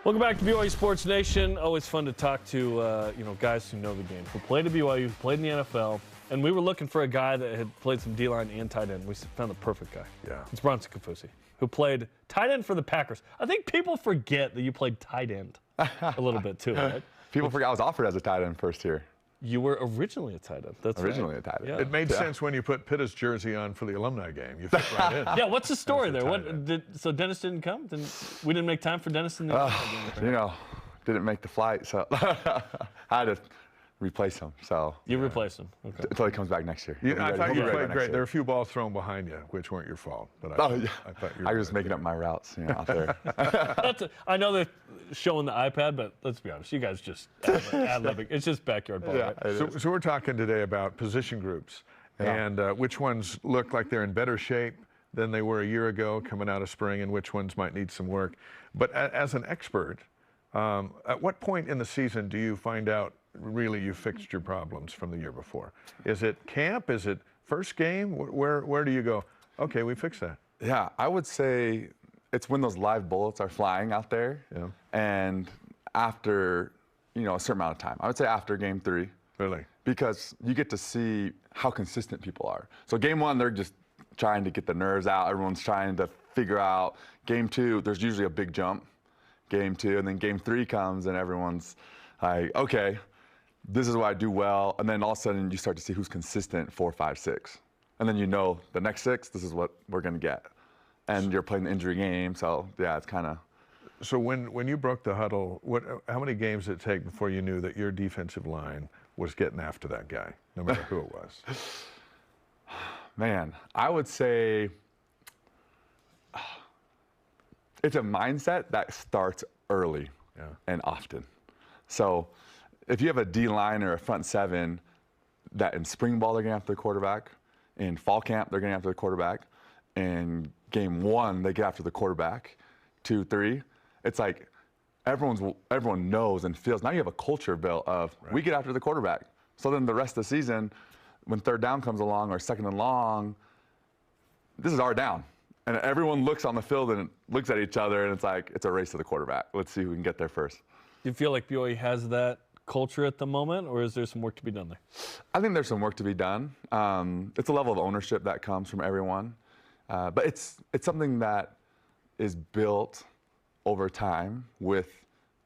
Welcome back to BYU Sports Nation. Always fun to talk to guys who know the game, who played at BYU, who played in the NFL. And we were looking for a guy that had played some D-line and tight end. We found the perfect guy. Yeah. It's Bronson Kaufusi, who played tight end for the Packers. I think people forget that you played tight end a little bit too, right? People forget I was offered as a tight end first year. You were originally a tight end. That's Originally right. a tight end. Yeah. It made sense when you put Pitta's jersey on for the alumni game. You fit right in. Yeah, what's the story As a there? tight end. So Dennis didn't come? We didn't make time for Dennis in the alumni game? You know, didn't make the flight, so I had to replace him. So You replaced him. Okay. until he comes back next year. I thought you played great. There were There a few balls thrown behind you, which weren't your fault. But Oh, yeah. I thought you I were was making up my routes, out there. I know they're showing the iPad, but let's be honest, you guys just ad-libbing. It's just backyard ball, Yeah. right? So we're talking today about position groups and which ones look like they're in better shape than they were a year ago coming out of spring, and which ones might need some work. But as an expert, at what point in the season do you find out really you fixed your problems from the year before? Is it camp? Is it first game? Where do you go, okay, we fixed that? Yeah, I would say it's when those live bullets are flying out there, Yeah. and after a certain amount of time. I would say after game 3. Really? Because you get to see how consistent people are. So game 1, they're just trying to get the nerves out. Everyone's trying to figure out. Game 2, there's usually a big jump. Game 2, and then game 3 comes, and everyone's like, okay, this is what I do well. And then all of a sudden, you start to see who's consistent 4, 5, 6. And then the next 6, this is what we're going to get. And you're playing the injury game, so yeah, it's kind of. So when you broke the huddle, how many games did it take before you knew that your defensive line was getting after that guy, no matter who it was? Man, I would say it's a mindset that starts early and often. So if you have a D line or a front 7 that in spring ball they're going after the quarterback, in fall camp they're going after the quarterback, in game 1 they get after the quarterback, 2, 3, it's like everyone knows and feels. Now you have a culture built of we get after the quarterback. So then the rest of the season, when third down comes along or second and long, this is our down. And everyone looks on the field and looks at each other, and it's like, it's a race to the quarterback. Let's see who can get there first. Do you feel like BYU has that culture at the moment, or is there some work to be done there? I think there's some work to be done. It's a level of ownership that comes from everyone. But it's something that is built over time with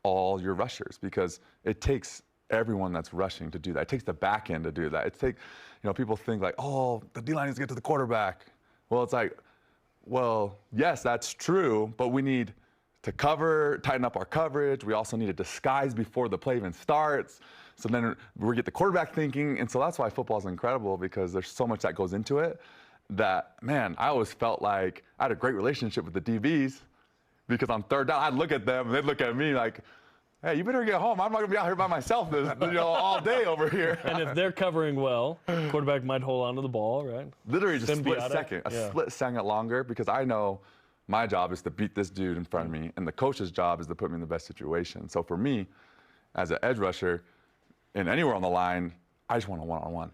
all your rushers, because it takes everyone that's rushing to do that. It takes the back end to do that. People think like, oh, the D-line needs to get to the quarterback. Well, it's like, well, yes, that's true, but we need to tighten up our coverage. We also need to disguise before the play even starts. So then we get the quarterback thinking, and so that's why football is incredible, because there's so much that goes into it that, man, I always felt like I had a great relationship with the DBs, because on third down, I'd look at them, and they'd look at me like, hey, you better get home. I'm not going to be out here by myself all day over here. And if they're covering well, quarterback might hold on to the ball, right? Literally just a split Symbiotic. second, Yeah. split second longer, because I know my job is to beat this dude in front of me, and the coach's job is to put me in the best situation. So for me, as an edge rusher, and anywhere on the line, I just want a one-on-one.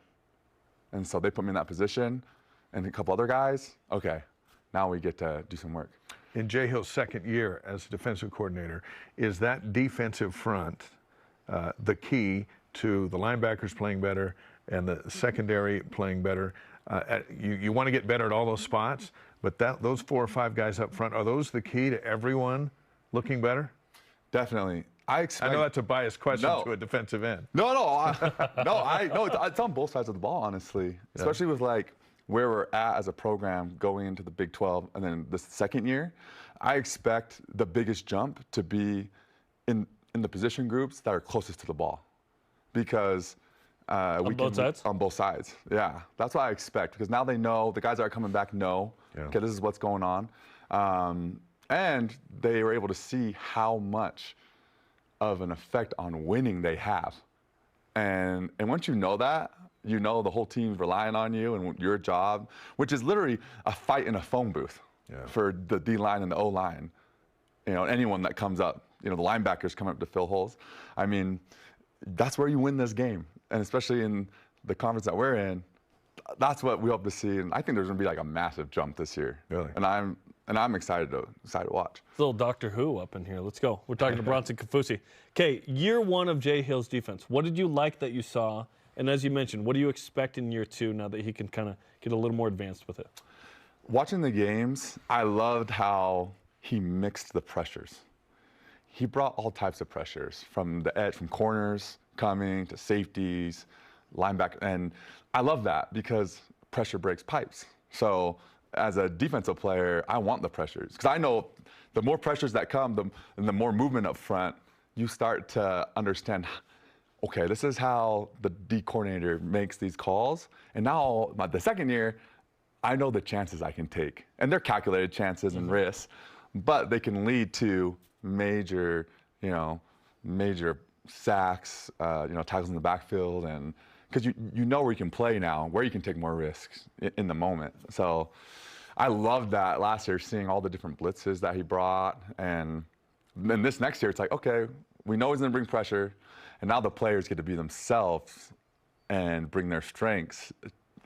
And so they put me in that position, and a couple other guys, okay, now we get to do some work. In Jay Hill's second year as defensive coordinator, is that defensive front the key to the linebackers playing better and the secondary playing better? You want to get better at all those spots, but those 4 or 5 guys up front, are those the key to everyone looking better? Definitely. I know that's a biased question No. to a defensive end. No, it's on both sides of the ball, honestly, especially with like where we're at as a program going into the Big 12 and then the second year. I expect the biggest jump to be in the position groups that are closest to the ball, because On both sides? Yeah, that's what I expect, because now they know, the guys that are coming back know, okay, this is what's going on. And they were able to see how much of an effect on winning they have. And once you know that, you know the whole team's relying on you and your job, which is literally a fight in a phone booth for the D-line and the O-line. Anyone that comes up, the linebackers come up to fill holes. I mean, that's where you win this game. And especially in the conference that we're in, that's what we hope to see. And I think there's going to be like a massive jump this year. Really? And and I'm excited to watch. It's a little Doctor Who up in here. Let's go. We're talking to Bronson Kaufusi. Okay, year one of Jay Hill's defense. What did you like that you saw? And as you mentioned, what do you expect in year two now that he can kind of get a little more advanced with it? Watching the games, I loved how he mixed the pressures. He brought all types of pressures from the edge, from corners coming to safeties, linebacker, and I love that because pressure breaks pipes. So as a defensive player, I want the pressures because I know the more pressures that come, the more movement up front, you start to understand, okay, this is how the D coordinator makes these calls. And now the second year, I know the chances I can take. And they're calculated chances and risks, but they can lead to major sacks, tackles in the backfield, and because you know where you can play now, where you can take more risks in the moment. So I loved that last year, seeing all the different blitzes that he brought. And then this next year, it's like, okay, we know he's going to bring pressure, and now the players get to be themselves and bring their strengths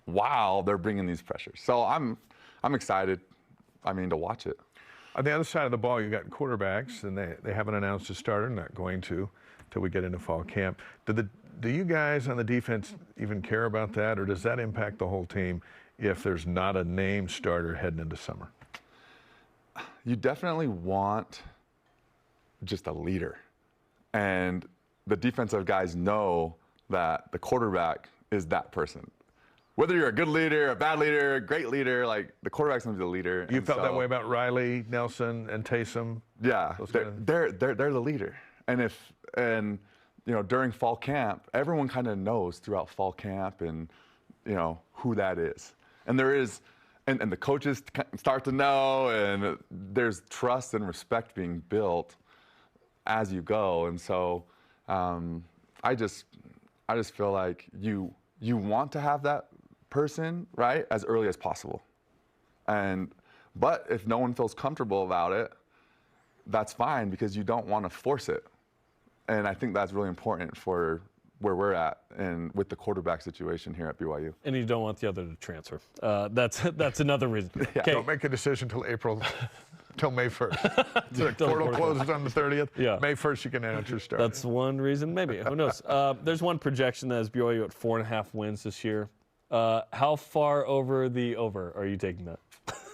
while they're bringing these pressures. So I'm excited, to watch it. On the other side of the ball, you got quarterbacks, and they haven't announced a starter, not going to, till we get into fall camp. Do you guys on the defense even care about that, or does that impact the whole team if there's not a named starter heading into summer? You definitely want just a leader. And the defensive guys know that the quarterback is that person. Whether you're a good leader, a bad leader, a great leader, like the quarterback's gonna be the leader. You felt that way about Riley, Nelson, and Taysom? Yeah, they're the leader. And during fall camp, everyone kind of knows throughout fall camp and who that is. And there is, and the coaches start to know, and there's trust and respect being built as you go. And so I just feel like you want to have that person, right, as early as possible. But if no one feels comfortable about it, that's fine, because you don't want to force it. And I think that's really important for where we're at and with the quarterback situation here at BYU. And you don't want the other to transfer. That's another reason. Yeah. Don't make a decision till May 1st. The portal closes on the 30th. Yeah. May 1st, you can announce your start. That's one reason, maybe. Who knows? There's one projection that has BYU at 4.5 wins this year. How far over the over are you taking that?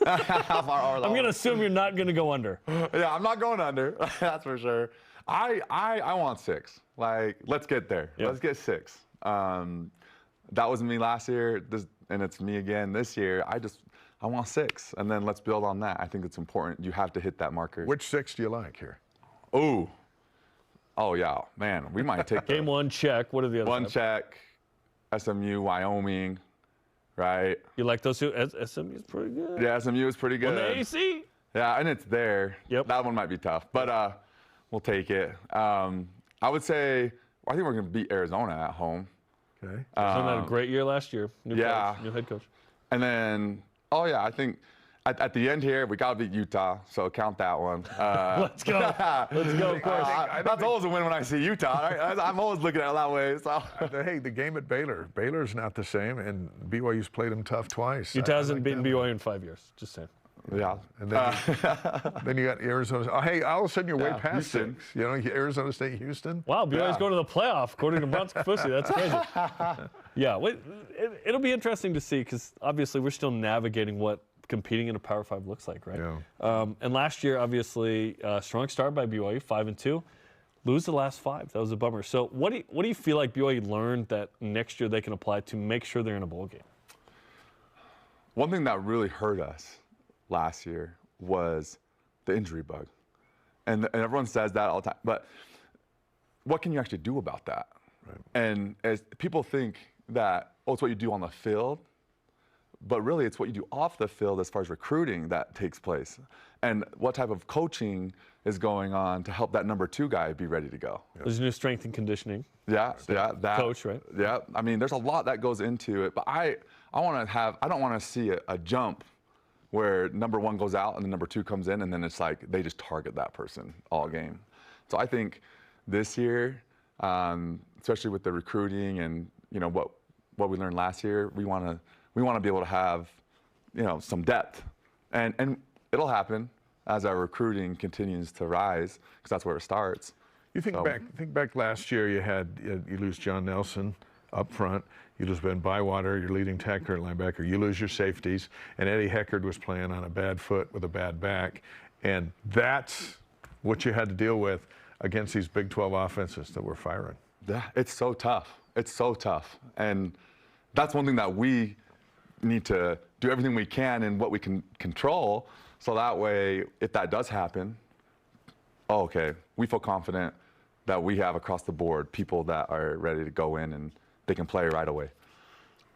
How far over the I'm going to assume you're not going to go under. Yeah, I'm not going under. That's for sure. I want 6. Like, let's get there. Yep. Let's get 6. That was me last year, and it's me again this year. I want 6, and then let's build on that. I think it's important. You have to hit that marker. Which 6 do you like here? Oh yeah, man. We might take game 1 check. What are the other? 1 check. SMU, Wyoming, right? You like those two? SMU is pretty good. Yeah, SMU is pretty good. On the AC. Yeah, and it's there. Yep. That one might be tough, but we'll take it. I would say I think we're going to beat Arizona at home. Okay. Arizona had a great year last year. New coach, new head coach. And then, I think at the end here, we got to beat Utah, so count that one. Let's go. Let's go, of course. That's always a win when I see Utah. Right? I'm always looking at it that way. So. Hey, the game at Baylor's not the same, and BYU's played them tough twice. Utah hasn't beaten BYU in 5 years, just saying. Yeah. And then you got Arizona. Oh, hey, all of a sudden you're way past Houston. 6. Arizona State, Houston. Wow, BYU's going to the playoff, according to Bronson Kaufusi. That's crazy. Yeah, it'll be interesting to see, because obviously we're still navigating what competing in a Power 5 looks like, right? Yeah. And last year, obviously, strong start by BYU, 5-2. Lose the last 5. That was a bummer. So what do you feel like BYU learned that next year they can apply to make sure they're in a bowl game? One thing that really hurt us last year was the injury bug. And everyone says that all the time. But what can you actually do about that? Right. And as people think that, it's what you do on the field, but really it's what you do off the field as far as recruiting that takes place. And what type of coaching is going on to help that number 2 guy be ready to go. There's new strength and conditioning. Yeah, that coach, right? Yeah, there's a lot that goes into it, but I don't want to see a jump where number 1 goes out and then number 2 comes in, and then it's like they just target that person all game. So I think this year, especially with the recruiting and what we learned last year, we want to be able to have some depth, and it'll happen as our recruiting continues to rise, because that's where it starts. You think back last year, you lose John Nelson up front, you lose Ben Bywater, your leading tackler and linebacker, you lose your safeties, and Eddie Heckard was playing on a bad foot with a bad back, and that's what you had to deal with against these Big 12 offenses that were firing. Yeah, it's so tough. It's so tough. And that's one thing that we need to do everything we can in what we can control, so that way, if that does happen, okay, we feel confident that we have across the board people that are ready to go in and they can play right away.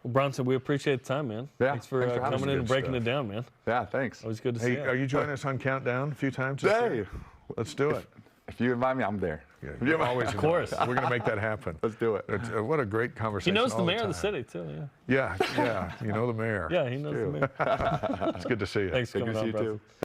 Well, Bronson, we appreciate the time, man. Yeah, thanks for coming in and breaking it down, man. Yeah, thanks. Always good to see you. Are you joining us on Countdown a few times this year? Let's do it. If you invite me, I'm there. Yeah, you're always of course. We're going to make that happen. Let's do it. What a great conversation. He knows the all mayor of time. the city, too. Yeah, you know the mayor. Yeah, he knows the mayor. It's good to see you. Thanks for Good coming to see on, you, Bronson. too.